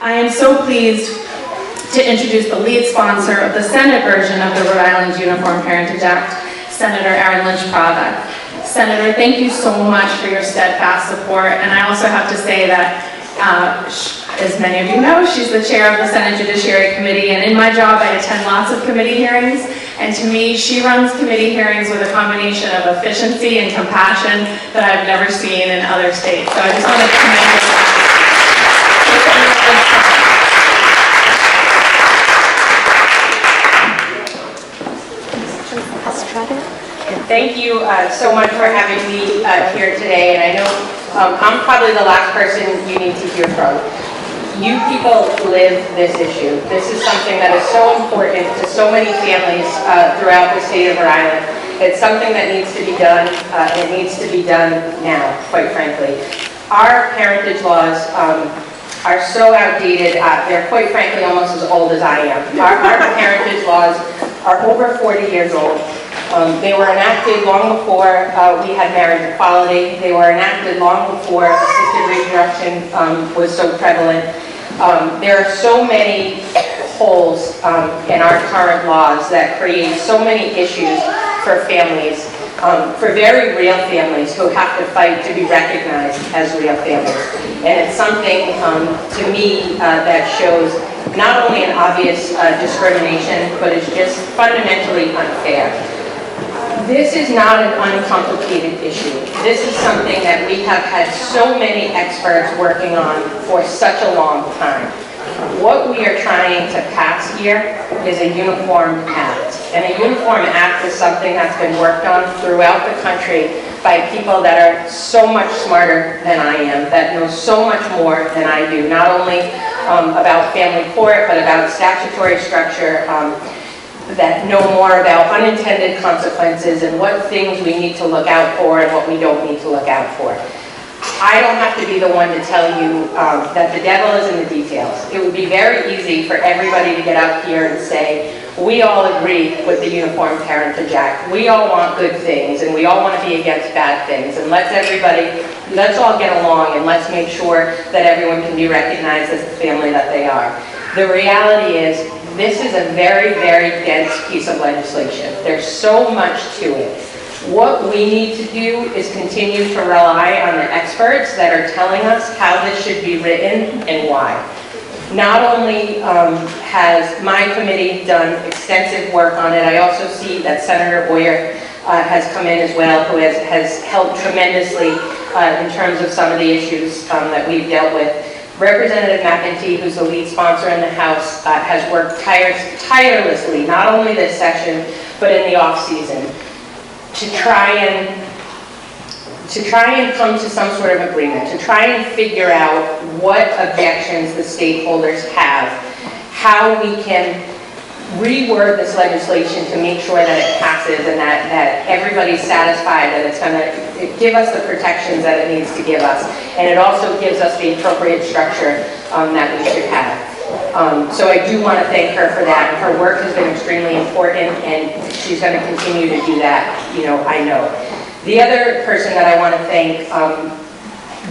I am so pleased to introduce the lead sponsor of the Senate version of the Rhode Island Uniform Parentage Act, Senator Erin Lynch Prava. Senator, thank you so much for your steadfast support, and I also have to say that, as many of you know, she's the chair of the Senate Judiciary Committee, and in my job I attend lots of committee hearings, and to me, she runs committee hearings with a combination of efficiency and compassion that I've never seen in other states. So I just want to commend her for that. Thank you so much for having me here today, and I know I'm probably the last person you need to hear from. You people live this issue. This is something that is so important to so many families throughout the state of Rhode Island. It's something that needs to be done, and it needs to be done now, quite frankly. Our parentage laws are so outdated, they're quite frankly almost as old as I am. Our parentage laws are over 40 years old. They were enacted long before we had marriage equality. They were enacted long before assisted reproduction was so prevalent. There are so many holes in our current laws that create so many issues for families, for very real families who have to fight to be recognized as real families. And it's something to me that shows not only an obvious discrimination, but it's just fundamentally unfair. This is not an uncomplicated issue. This is something that we have had so many experts working on for such a long time. What we are trying to pass here is a uniform act. And a uniform act is something that's been worked on throughout the country by people that are so much smarter than I am, that know so much more than I do, not only about family court, but about statutory structure, that know more about unintended consequences and what things we need to look out for and what we don't need to look out for. I don't have to be the one to tell you that the devil is in the details. It would be very easy for everybody to get up here and say, we all agree with the Uniform Parentage Act. We all want good things and we all want to be against bad things. And let's all get along and let's make sure that everyone can be recognized as the family that they are. The reality is, this is a very, very dense piece of legislation. There's so much to it. What we need to do is continue to rely on the experts that are telling us how this should be written and why. Not only has my committee done extensive work on it, I also see that Senator Boyer has come in as well, who has helped tremendously in terms of some of the issues that we've dealt with. Representative McEntee, who's the lead sponsor in the House, has worked tirelessly, not only this session, but in the off-season, to try and come to some sort of agreement, to try and figure out what objections the stakeholders have, how we can reword this legislation to make sure that it passes and that everybody's satisfied that it's going to give us the protections that it needs to give us. And it also gives us the appropriate structure that we should have. So I do want to thank her for that. Her work has been extremely important and she's going to continue to do that, I know. The other person that I want to thank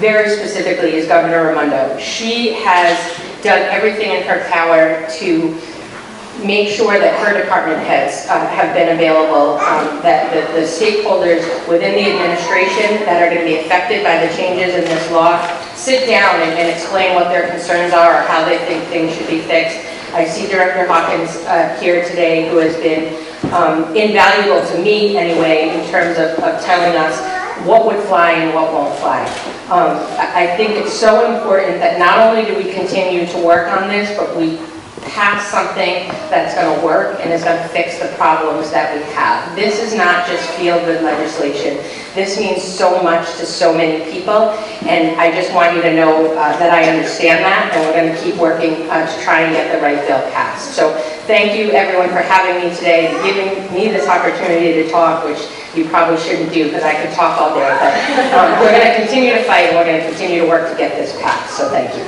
very specifically is Governor Raimondo. She has done everything in her power to make sure that her department heads have been available, that the stakeholders within the administration that are going to be affected by the changes in this law sit down and explain what their concerns are or how they think things should be fixed. I see Director Hawkins here today, who has been invaluable to me anyway in terms of telling us what would fly and what won't fly. I think it's so important that not only do we continue to work on this, but we pass something that's going to work and is going to fix the problems that we have. This is not just feel-good legislation. This means so much to so many people, and I just want you to know that I understand that, and we're going to keep working to try and get the right bill passed. So thank you, everyone, for having me today and giving me this opportunity to talk, which you probably shouldn't do because I could talk all day, but we're going to continue to fight and we're going to continue to work to get this passed. So thank you.